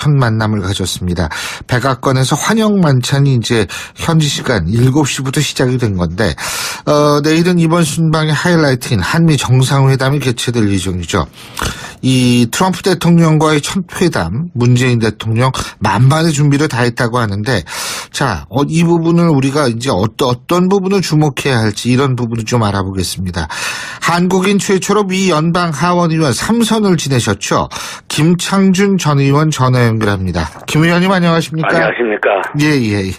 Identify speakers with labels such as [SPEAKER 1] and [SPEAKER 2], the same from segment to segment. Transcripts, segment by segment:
[SPEAKER 1] 첫 만남을 가졌습니다. 백악관에서 환영 만찬이 이제 현지 시간 7시부터 시작이 된 건데 내일은 이번 순방의 하이라이트인 한미 정상회담이 개최될 예정이죠. 이 트럼프 대통령과의 첫 회담, 문재인 대통령 만반의 준비를 다 했다고 하는데, 자, 이 부분을 우리가 이제 어떤 부분을 주목해야 할지 이런 부분을 좀 알아보겠습니다. 한국인 최초로 미 연방 하원 의원 3선을 지내셨죠. 김창준 전 의원 전화 연결합니다. 김 의원님 안녕하십니까?
[SPEAKER 2] 안녕하십니까?
[SPEAKER 1] 예.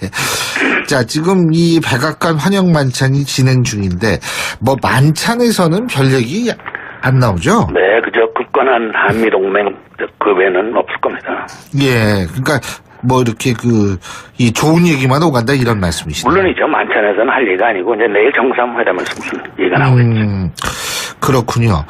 [SPEAKER 1] 자, 지금 이 백악관 환영 만찬이 진행 중인데, 뭐 만찬에서는 별 얘기 안 나오죠?
[SPEAKER 2] 네, 그저 굳건한 한미동맹 그 외에는 없을 겁니다.
[SPEAKER 1] 예, 그러니까 뭐 이렇게 이 좋은 얘기만 오간다 이런 말씀이시죠?
[SPEAKER 2] 물론이죠. 만찬에서는 할 얘기가 아니고 이제 내일 정상회담에서 무슨 얘기가 나오겠죠.
[SPEAKER 1] 그렇군요.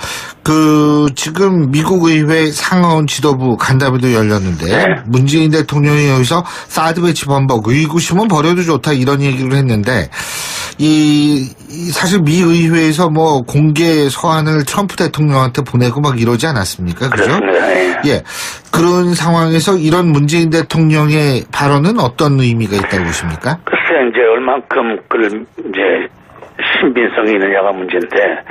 [SPEAKER 1] 지금 미국 의회 상하원 지도부 간담회도 열렸는데, 네. 문재인 대통령이 여기서 사드 배치 범벅, 의구심은 버려도 좋다 이런 얘기를 했는데, 사실 미 의회에서 뭐 공개 서한을 트럼프 대통령한테 보내고 막 이러지 않았습니까? 그죠?
[SPEAKER 2] 그렇습니다.
[SPEAKER 1] 예. 그런 상황에서 이런 문재인 대통령의 발언은 어떤 의미가 있다고 보십니까?
[SPEAKER 2] 글쎄, 이제 얼만큼 이제 신빙성이 있느냐가 문제인데,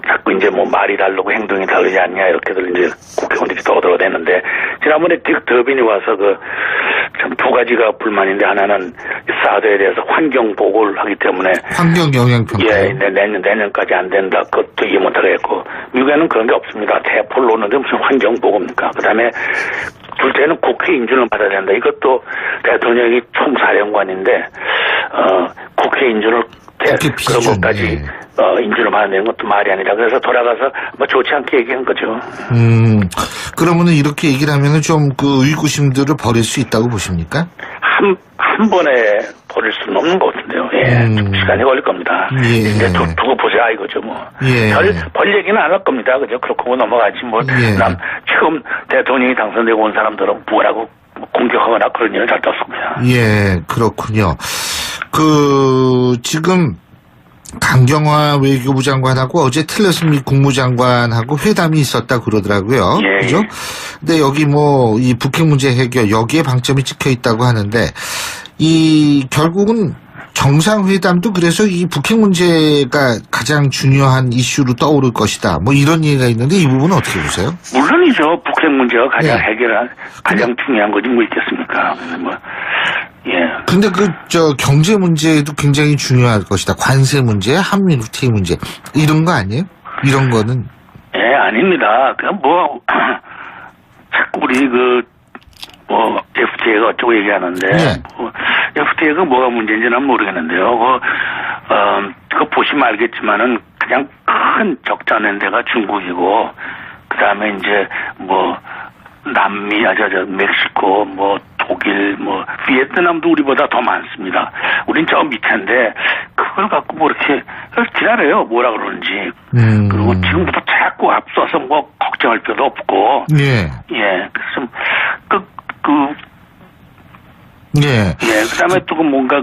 [SPEAKER 2] 자꾸 이제 뭐 말이 다르고 행동이 다르지 않냐 이렇게들 이제 국회의원들이 떠들어대는데, 지난번에 딕 더빈이 와서 참 두 가지가 불만인데, 하나는 사드에 대해서 환경 보고를 하기 때문에
[SPEAKER 1] 환경 영향 평가.
[SPEAKER 2] 예, 내년까지 안 된다. 그것도 이해 못하게 했고, 미국에는 그런 게 없습니다. 대포를 놓는데 무슨 환경 보고입니까? 그다음에 둘째는 국회 인준을 받아야 된다. 이것도 대통령이 총사령관인데 국회 인준을 그런 것까지 인준을 받는 것도 말이 아니라, 그래서 돌아가서 뭐 좋지 않게 얘기한 거죠.
[SPEAKER 1] 그러면은 이렇게 얘기를 하면은 좀 의구심들을 버릴 수 있다고 보십니까?
[SPEAKER 2] 한 번에 버릴 수는 없는 것 같은데요. 예, 시간이 걸릴 겁니다.
[SPEAKER 1] 예.
[SPEAKER 2] 이제 두고 보자 이거죠, 뭐.
[SPEAKER 1] 예.
[SPEAKER 2] 벌 얘기는 안 할 겁니다. 그죠? 그렇고 넘어가지 뭐.
[SPEAKER 1] 예.
[SPEAKER 2] 처음 대통령이 당선되고 온 사람들은 뭐라고 공격하거나 그런 일은 절대 없습니다.
[SPEAKER 1] 예, 그렇군요. 지금 강경화 외교부 장관하고 어제 틸러슨 미 국무장관하고 회담이 있었다 그러더라고요.
[SPEAKER 2] 예.
[SPEAKER 1] 그죠? 근데 여기 이 북핵 문제 해결 여기에 방점이 찍혀 있다고 하는데, 결국은 정상회담도 그래서 이 북핵 문제가 가장 중요한 이슈로 떠오를 것이다. 뭐 이런 얘기가 있는데 이 부분은 어떻게 보세요?
[SPEAKER 2] 물론이죠. 북핵 문제가 가장
[SPEAKER 1] 예.
[SPEAKER 2] 해결한 가장 중요한 거지 뭐 있겠습니까? 예.
[SPEAKER 1] 근데 경제 문제도 굉장히 중요할 것이다. 관세 문제, 한미 FTA 문제 이런 거 아니에요? 이런 거는?
[SPEAKER 2] 예, 아닙니다. 그냥 자꾸 우리 FTA가 어쩌고 얘기하는데, FTA가 뭐가 문제인지 난 모르겠는데요. 그거 보시면 알겠지만은 그냥 큰 적자낸 데가 중국이고, 그 다음에 이제 남미, 멕시코, 독일, 비에트남도 우리보다 더 많습니다. 우린 저 밑인데, 그걸 갖고 이렇게 기다려요. 뭐라 그러는지. 그리고 지금부터 자꾸 앞서서 걱정할 필요도 없고.
[SPEAKER 1] 예.
[SPEAKER 2] 예. 그래서,
[SPEAKER 1] 예.
[SPEAKER 2] 예. 그 다음에 또 뭔가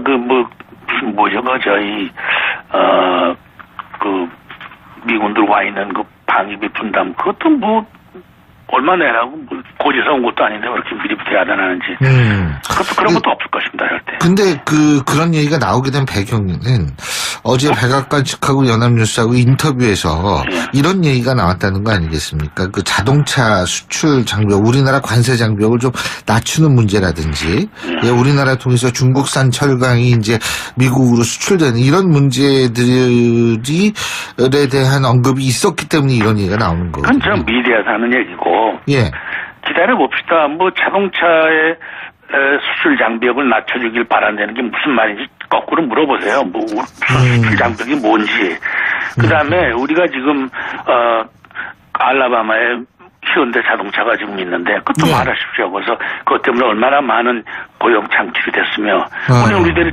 [SPEAKER 2] 미군들 와 있는 방위비 분담, 그것도 얼마 내라고 고지서 온 것도 아닌데 왜 이렇게 미리부터 야단하는지. 그것도 그런 것도 없을 것입니다, 절대.
[SPEAKER 1] 근데 그런 얘기가 나오게 된 배경은 어제 백악관 측하고 연합뉴스하고 인터뷰에서 이런 얘기가 나왔다는 거 아니겠습니까? 자동차 수출 장벽, 우리나라 관세 장벽을 좀 낮추는 문제라든지, 우리나라 통해서 중국산 철강이 이제 미국으로 수출되는 이런 문제들에 대한 언급이 있었기 때문에 이런 얘기가 나오는 거거든요.
[SPEAKER 2] 그건 전 미디어에서 하는 얘기고.
[SPEAKER 1] 예.
[SPEAKER 2] 기다려봅시다. 자동차의 수출 장벽을 낮춰주길 바란다는 게 무슨 말인지 거꾸로 물어보세요. 수출 장벽이 뭔지. 그 다음에 우리가 지금, 알라바마에 현대 자동차가 지금 있는데, 그것도 말하십시오. 그래서 그것 때문에 얼마나 많은 고용 창출이 됐으며, 우리들이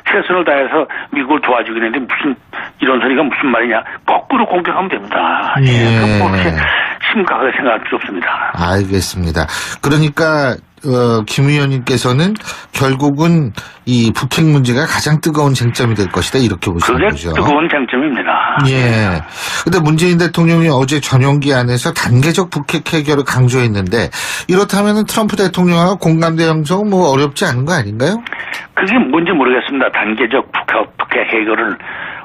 [SPEAKER 2] 최선을 다해서 미국을 도와주긴 했는데 이런 소리가 무슨 말이냐. 거꾸로 공격하면 됩니다.
[SPEAKER 1] 예.
[SPEAKER 2] 그렇게 심각하게 생각할 필요 없습니다.
[SPEAKER 1] 알겠습니다. 그러니까 김 의원님께서는 결국은 이 북핵 문제가 가장 뜨거운 쟁점이 될 것이다 이렇게 보시는
[SPEAKER 2] 그게
[SPEAKER 1] 거죠.
[SPEAKER 2] 뜨거운 쟁점입니다.
[SPEAKER 1] 예. 근데 문재인 대통령이 어제 전용기 안에서 단계적 북핵 해결을 강조했는데 이렇다면 트럼프 대통령하고 공감대 형성은 뭐 어렵지 않은 거 아닌가요?
[SPEAKER 2] 그게 뭔지 모르겠습니다. 단계적 북핵 해결을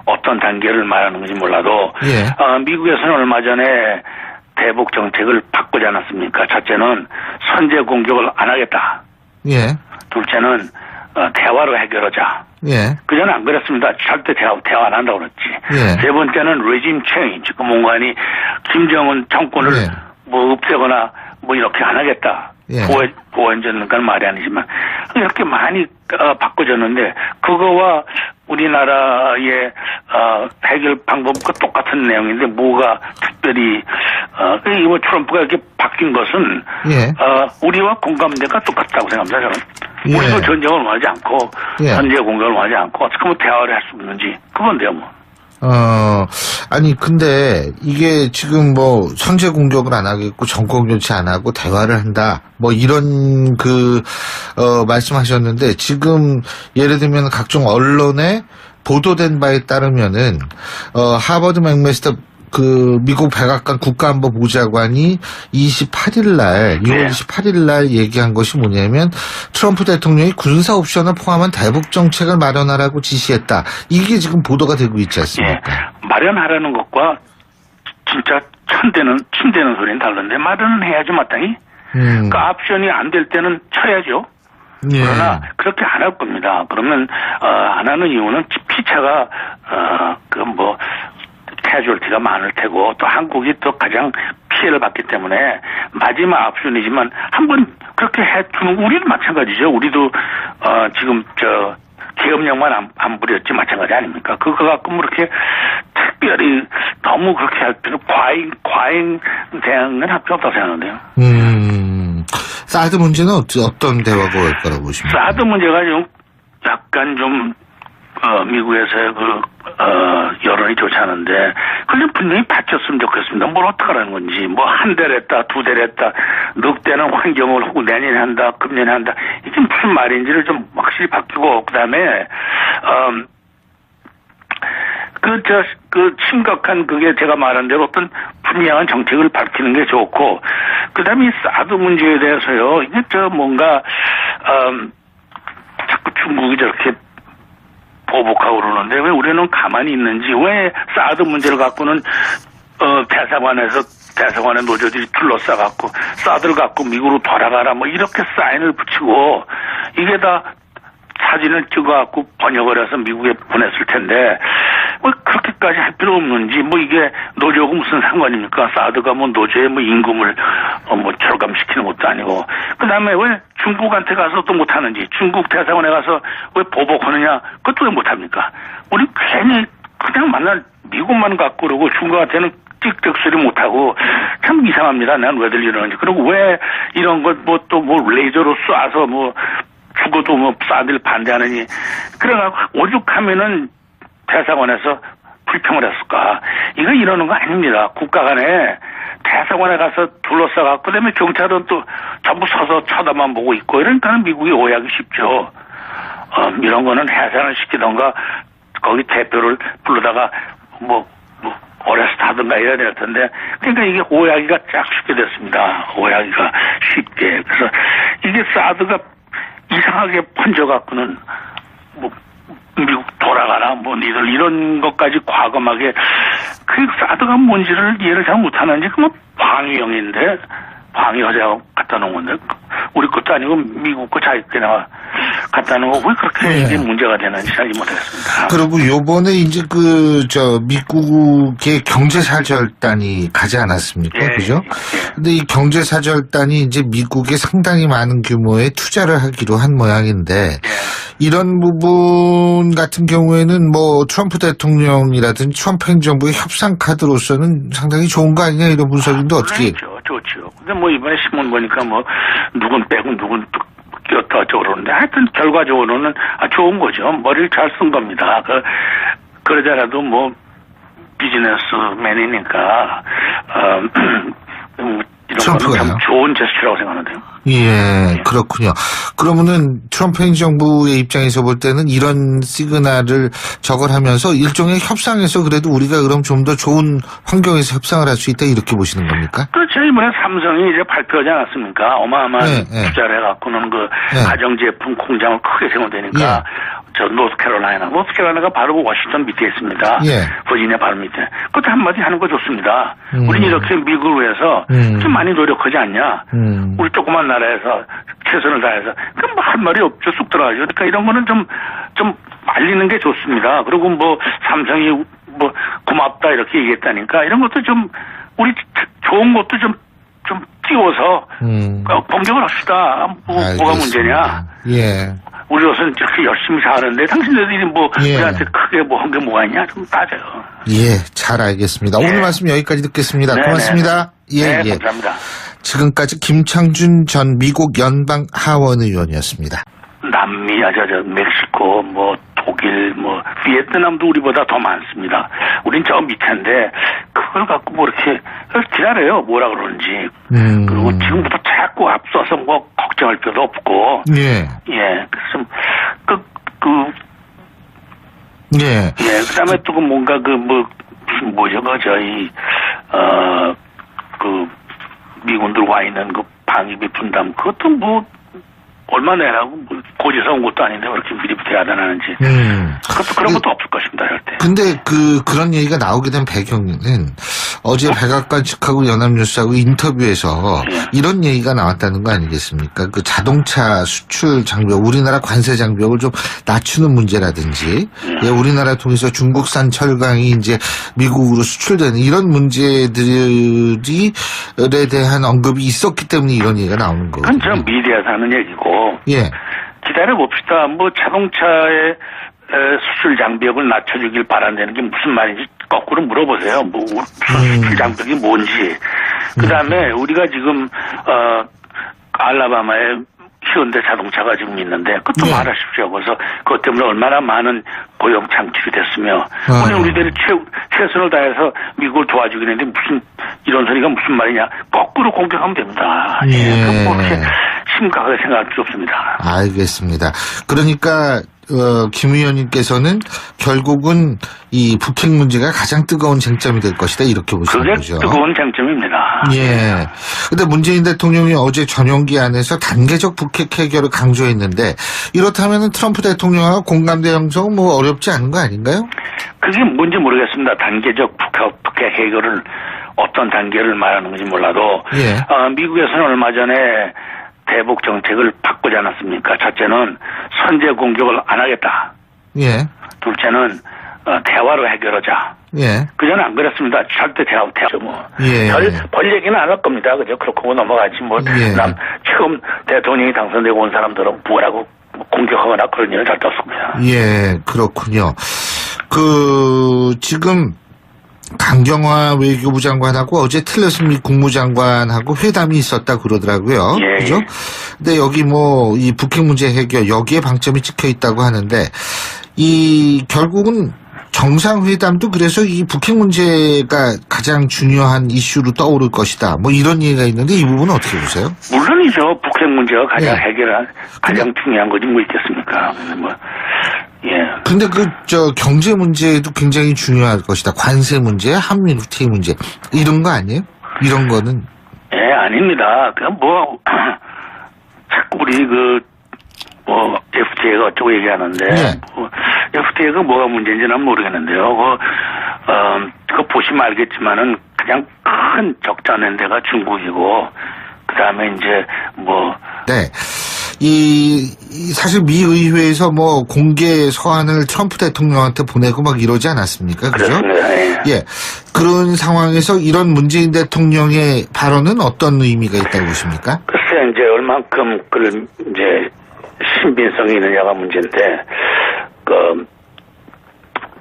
[SPEAKER 2] 어떤 단계를 말하는 건지 몰라도
[SPEAKER 1] 예.
[SPEAKER 2] 미국에서는 얼마 전에 대북 정책을 바꾸지 않았습니까? 첫째는 선제 공격을 안 하겠다.
[SPEAKER 1] 예.
[SPEAKER 2] 둘째는 대화로 해결하자.
[SPEAKER 1] 예.
[SPEAKER 2] 그전에 안 그랬습니다. 절대 대화 안 한다고 그랬지.
[SPEAKER 1] 예.
[SPEAKER 2] 세 번째는 레짐 체인지. 그 뭔가니 김정은 정권을
[SPEAKER 1] 예.
[SPEAKER 2] 뭐 없애거나 뭐 이렇게 안 하겠다.
[SPEAKER 1] 예.
[SPEAKER 2] 보완전은 말이 아니지만 이렇게 많이 바꿔졌는데 그거와 우리나라의 해결 방법과 똑같은 내용인데 뭐가 특별히 이거 트럼프가 이렇게 바뀐 것은
[SPEAKER 1] 예.
[SPEAKER 2] 우리와 공감대가 똑같다고 생각합니다. 저는.
[SPEAKER 1] 예.
[SPEAKER 2] 우리도 전쟁을 원하지 않고
[SPEAKER 1] 예.
[SPEAKER 2] 선제 공격을 원하지 않고 어떻게 하면 대화를 할 수 있는지 그건데요 뭐.
[SPEAKER 1] 아니, 근데 이게 지금 뭐 선제 공격을 안 하겠고 정권 교체 안 하고 대화를 한다. 뭐 이런 말씀하셨는데 지금 예를 들면 각종 언론에 보도된 바에 따르면은, 하버드 맥메스터 미국 백악관 국가안보보좌관이 28일 날, 6월 28일 날 얘기한 것이 뭐냐면 트럼프 대통령이 군사 옵션을 포함한 대북 정책을 마련하라고 지시했다. 이게 지금 보도가 되고 있지 않습니까?
[SPEAKER 2] 예. 마련하라는 것과 진짜 침대는 소리는 다른데 마련은 해야지 마땅히. 그 옵션이 안 될 때는 쳐야죠.
[SPEAKER 1] 예.
[SPEAKER 2] 그러나 그렇게 안 할 겁니다. 그러면 안 하는 이유는 피차가 캐주얼티가 많을 테고 또 한국이 또 가장 피해를 받기 때문에 마지막 옵션이지만 한번 그렇게 해주는 우리도 마찬가지죠. 우리도 지금 계엄령만 안 부렸지 마찬가지 아닙니까? 그거 갖고 뭐 이렇게 특별히 너무 그렇게 할 필요 과잉 대응은 할 필요 없다고 생각하는데요.
[SPEAKER 1] 사드 문제는 어떤 대화가 올 거라고 보십니까?
[SPEAKER 2] 사드 문제가 좀 약간 좀 미국에서의 여론이 좋지 않은데, 그걸 분명히 바뀌었으면 좋겠습니다. 뭘 어떡하라는 건지, 뭐, 한 대를 했다, 두 대를 했다, 넉 대는 환경을 혹은 내년에 한다, 금년에 한다, 이게 무슨 말인지를 좀 확실히 바뀌고, 그 다음에, 심각한 그게 제가 말한 대로 어떤 분명한 정책을 밝히는 게 좋고, 그 다음에 이 사드 문제에 대해서요, 이게 뭔가, 자꾸 중국이 저렇게 보복하고 그러는데 왜 우리는 가만히 있는지, 왜 사드 문제를 갖고는 대사관의 노조들이 둘러싸갖고 사드를 갖고 미국으로 돌아가라 뭐 이렇게 사인을 붙이고 이게 다 사진을 찍어갖고 번역을 해서 미국에 보냈을 텐데 뭐 그렇게까지 할 필요 없는지, 뭐 이게 노조하고 무슨 상관입니까? 사드가 뭐 노조의 뭐 임금을 뭐 절감시키는 것도 아니고, 그 다음에 왜 중국한테 가서 또 못하는지, 중국 대사관에 가서 왜 보복하느냐, 그것도 왜 못합니까? 우리 괜히 그냥 만날 미국만 갖고 그러고 중국한테는 띡띡 소리 못하고 참 이상합니다. 난 왜들 이러는지. 그리고 왜 이런 것 뭐 또 뭐 레이저로 쏴서 뭐 죽어도 뭐 사드를 반대하느니, 그래가지고 오죽하면은 대사관에서 불평을 했을까? 이거 이러는 거 아닙니다. 국가 간에 대사관에 가서 둘러싸갖고, 그 다음에 경찰은 또 전부 서서 쳐다만 보고 있고, 이러니까는 미국이 오해하기 쉽죠. 이런 거는 해산을 시키던가, 거기 대표를 불러다가 어레스트 하든가 이래야 될 텐데, 그러니까 이게 오해하기가 쫙 쉽게 됐습니다. 오해하기가 쉽게. 그래서 이게 사드가 이상하게 번져갖고는 미국 돌아가라, 니들 이런 것까지 과감하게, 그 사드가 뭔지를 이해를 잘 못하는지, 방위형인데, 방위허자하고 갖다 놓은 건데, 우리 것도 아니고 미국 거 자기네가 갖다 놓은 거, 왜 그렇게 이게 문제가 되는지 잘 못하겠습니다.
[SPEAKER 1] 그리고 요번에 이제 미국의 경제사절단이 가지 않았습니까?
[SPEAKER 2] 예,
[SPEAKER 1] 그죠?
[SPEAKER 2] 예.
[SPEAKER 1] 근데 이 경제사절단이 이제 미국에 상당히 많은 규모의 투자를 하기로 한 모양인데, 이런 부분 같은 경우에는 뭐 트럼프 대통령이라든지 트럼프 행정부의 협상 카드로서는 상당히 좋은 거 아니냐, 이런 분석인데 어떻게?
[SPEAKER 2] 좋죠. 근데 이번에 신문 보니까 누군 빼고 누군 꼈다 어쩌고 그러는데, 하여튼 결과적으로는 좋은 거죠. 머리를 잘 쓴 겁니다. 그러자라도 비즈니스맨이니까, 이런 거는 참 좋은 제스처라고 생각하는데요.
[SPEAKER 1] 예, 그렇군요. 그러면은 트럼프 행정부의 입장에서 볼 때는 이런 시그널을 저걸하면서 일종의 협상에서 그래도 우리가 그럼 좀 더 좋은 환경에서 협상을 할 수 있다 이렇게 보시는 겁니까?
[SPEAKER 2] 그렇죠. 이번에 삼성이 이제 발표하지 않았습니까? 어마어마한 투자를 해갖고는 그 가정제품 공장을 크게 세운다니까. 저 노스캐롤라이나가 바로 워싱턴 밑에 있습니다. 버지니아 바로 밑에. 그것도 한마디 하는 거 좋습니다. 우리는 이렇게 미국을 위해서 좀 많이 노력하지 않냐. 우리 조그만 나라에서 최선을 다해서 그럼 뭐 할 말이 없죠. 쑥 들어가죠. 그러니까 이런 거는 좀 알리는 게 좋습니다. 그리고 뭐 삼성이 뭐 고맙다 이렇게 얘기했다니까 이런 것도 좀 우리 좋은 것도 좀 띄워서 공격을 합시다. 뭐가 문제냐.
[SPEAKER 1] 예.
[SPEAKER 2] 우리로서는 이렇게 열심히 사는데 당신들이 뭐 우리한테 크게 뭐 한 게 뭐가 있냐 좀 따져요.
[SPEAKER 1] 예, 잘 알겠습니다. 오늘 말씀 여기까지 듣겠습니다. 고맙습니다.
[SPEAKER 2] 예, 감사합니다.
[SPEAKER 1] 지금까지 김창준 전 미국 연방 하원 의원이었습니다.
[SPEAKER 2] 남미, 멕시코, 뭐 독일, 뭐 비에트남도 우리보다 더 많습니다. 우린 저 밑인데 그걸 갖고 뭐 이렇게 기다려요. 뭐라 그러는지. 그리고 지금부터 자꾸 앞서서 뭐 걱정할 필요도 없고. 예. 그래서 그다음에 또 뭔가 미군들 와 있는 그 방위비 분담 그것도 뭐 얼마 내라고 고지서 온 것도 아닌데 왜 이렇게 미리부터 야단하는지. 그런 것도 없을 것입니다, 절대.
[SPEAKER 1] 근데 그런 얘기가 나오게 된 배경은 어제 백악관 측하고 연합뉴스하고 인터뷰에서 이런 얘기가 나왔다는 거 아니겠습니까? 그 자동차 수출 장벽, 우리나라 관세 장벽을 좀 낮추는 문제라든지, 우리나라 통해서 중국산 철강이 이제 미국으로 수출되는 이런 문제들에 대한 언급이 있었기 때문에 이런 얘기가 나오는 거거든요.
[SPEAKER 2] 그건 저 미디어에서 하는 얘기고.
[SPEAKER 1] 예.
[SPEAKER 2] 기다려봅시다. 뭐 자동차의 수출 장벽을 낮춰주길 바란다는 게 무슨 말인지 거꾸로 물어보세요. 뭐 수출 장벽이 뭔지. 그다음에 우리가 지금 알라바마에 현대 자동차가 지금 있는데 그것도 말하십시오. 그래서 그것 때문에 얼마나 많은 고용 창출이 됐으며 우리들이 최선을 다해서 미국을 도와주긴 했는데 무슨 이런 소리가 무슨 말이냐. 거꾸로 공격하면 됩니다. 그렇게 심각하게 생각할 필요 없습니다.
[SPEAKER 1] 알겠습니다. 그러니까 김 의원님께서는 결국은 이 북핵 문제가 가장 뜨거운 쟁점이 될 것이다 이렇게 보시는 거죠.
[SPEAKER 2] 그게 뜨거운 쟁점입니다.
[SPEAKER 1] 예. 근데 문재인 대통령이 어제 전용기안에서 단계적 북핵 해결을 강조했는데 이렇다면 트럼프 대통령하고 공감대 형성은 뭐 어렵지 않은 거 아닌가요?
[SPEAKER 2] 그게 뭔지 모르겠습니다. 단계적 북핵 해결을 어떤 단계를 말하는 건지 몰라도 미국에서는 얼마 전에 대북 정책을 바꾸지 않았습니까? 첫째는 선제 공격을 안 하겠다. 둘째는 대화로 해결하자. 그전에 안 그랬습니다. 절대 대화죠 뭐. 별 얘기는 안 할 겁니다. 그죠? 그렇고 넘어가지 뭐. 처음 대통령이 당선되고 온 사람들은 뭐라고 공격하거나 그런 일은 절대 없습니다.
[SPEAKER 1] 예, 그렇군요. 지금 강경화 외교부 장관하고 어제 틸러슨 미 국무장관하고 회담이 있었다 그러더라고요. 그죠? 근데 여기 뭐 이 북핵 문제 해결 여기에 방점이 찍혀 있다고 하는데 결국은 정상회담도 그래서 이 북핵 문제가 가장 중요한 이슈로 떠오를 것이다. 뭐 이런 얘기가 있는데 이 부분은 어떻게 보세요?
[SPEAKER 2] 물론이죠. 북핵 문제가 가장 해결한 가장 중요한 거지 뭐 있겠습니까?
[SPEAKER 1] 근데 경제 문제도 굉장히 중요할 것이다. 관세 문제, 한미 FTA 문제 이런 거 아니에요? 이런 거는?
[SPEAKER 2] 아닙니다. 그냥 뭐 자꾸 우리 FTA가 어쩌고 얘기하는데 FTA가 뭐가 문제인지 난 모르겠는데요. 그거 보시면 알겠지만은 그냥 큰 적자 낸 데가 중국이고 그다음에 이제
[SPEAKER 1] 사실 미 의회에서 뭐 공개 서한을 트럼프 대통령한테 보내고 막 이러지 않았습니까? 그죠?
[SPEAKER 2] 그렇습니다.
[SPEAKER 1] 그런 상황에서 이런 문재인 대통령의 발언은 어떤 의미가 있다고 보십니까?
[SPEAKER 2] 글쎄, 이제 얼만큼 이제 신빙성이 있느냐가 문제인데,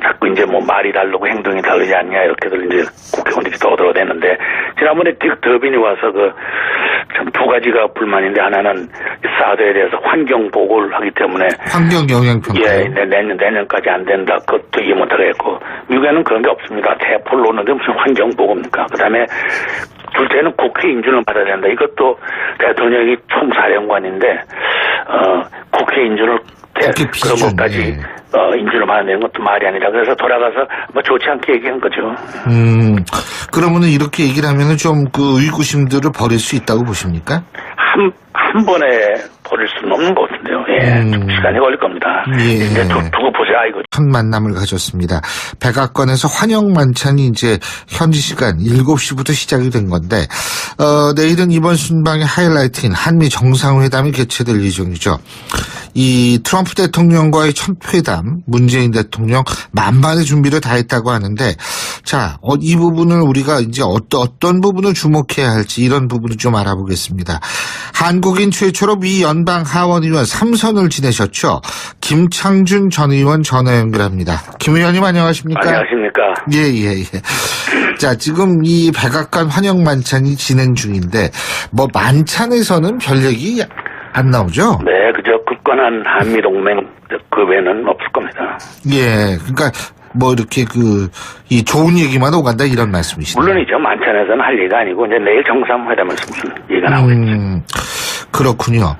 [SPEAKER 2] 자꾸 이제 뭐 말이 다르고 행동이 다르지 않냐 이렇게들 이제 국회의원들이 떠들어대는데 지난번에 딕 더빈이 와서 참 두 가지가 불만인데 하나는 사드에 대해서 환경 보고를 하기 때문에
[SPEAKER 1] 환경 영향 평가
[SPEAKER 2] 내년까지 안 된다 그것도 이해 못하겠고 미국에는 그런 게 없습니다. 대포를 놓는데 무슨 환경 보고입니까? 그다음에 둘째는 국회 인준을 받아야 된다. 이것도 대통령이 총사령관인데 국회 인준을 그런 것까지 인준을 받는 것도 말이 아니라 그래서 돌아가서 뭐 좋지 않게 얘기한 거죠.
[SPEAKER 1] 그러면은 이렇게 얘기를 하면은 좀 그 의구심들을 버릴 수 있다고 보십니까?
[SPEAKER 2] 한 번에 버릴 수는 없는 것 같은데요. 예, 좀 시간이 걸릴 겁니다.
[SPEAKER 1] 예.
[SPEAKER 2] 이제 두고 보자 이거.
[SPEAKER 1] 첫 만남을 가졌습니다. 백악관에서 환영 만찬이 이제 현지 시간 7시부터 시작이 된 건데 내일은 이번 순방의 하이라이트인 한미 정상회담이 개최될 예정이죠. 이 트럼프 대통령과의 첫 회담, 문재인 대통령 만반의 준비를 다 했다고 하는데, 자, 이 부분을 우리가 이제 어떤 부분을 주목해야 할지 이런 부분을 좀 알아보겠습니다. 한국인 최초로 미 연방 하원 의원 3선을 지내셨죠. 김창준 전 의원 전화 연결합니다. 김 의원님 안녕하십니까?
[SPEAKER 2] 안녕하십니까?
[SPEAKER 1] 예. 자, 지금 이 백악관 환영 만찬이 진행 중인데, 뭐 만찬에서는 별 얘기 안 나오죠?
[SPEAKER 2] 네, 그저 굳건한 한미동맹 그 외에는 없을 겁니다.
[SPEAKER 1] 예, 그러니까 뭐 이렇게 이 좋은 얘기만 오간다 이런 말씀이시죠?
[SPEAKER 2] 물론이죠. 만찬에서는 할 얘기가 아니고 이제 내일 정상회담에서 무슨 얘기가 나오겠죠.
[SPEAKER 1] 그렇군요.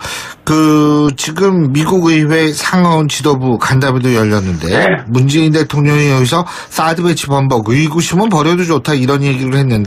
[SPEAKER 1] 지금 미국 의회 상하원 지도부 간담회도 열렸는데
[SPEAKER 2] 네.
[SPEAKER 1] 문재인 대통령이 여기서 사드 배치 번복 의구심은 버려도 좋다 이런 얘기를 했는데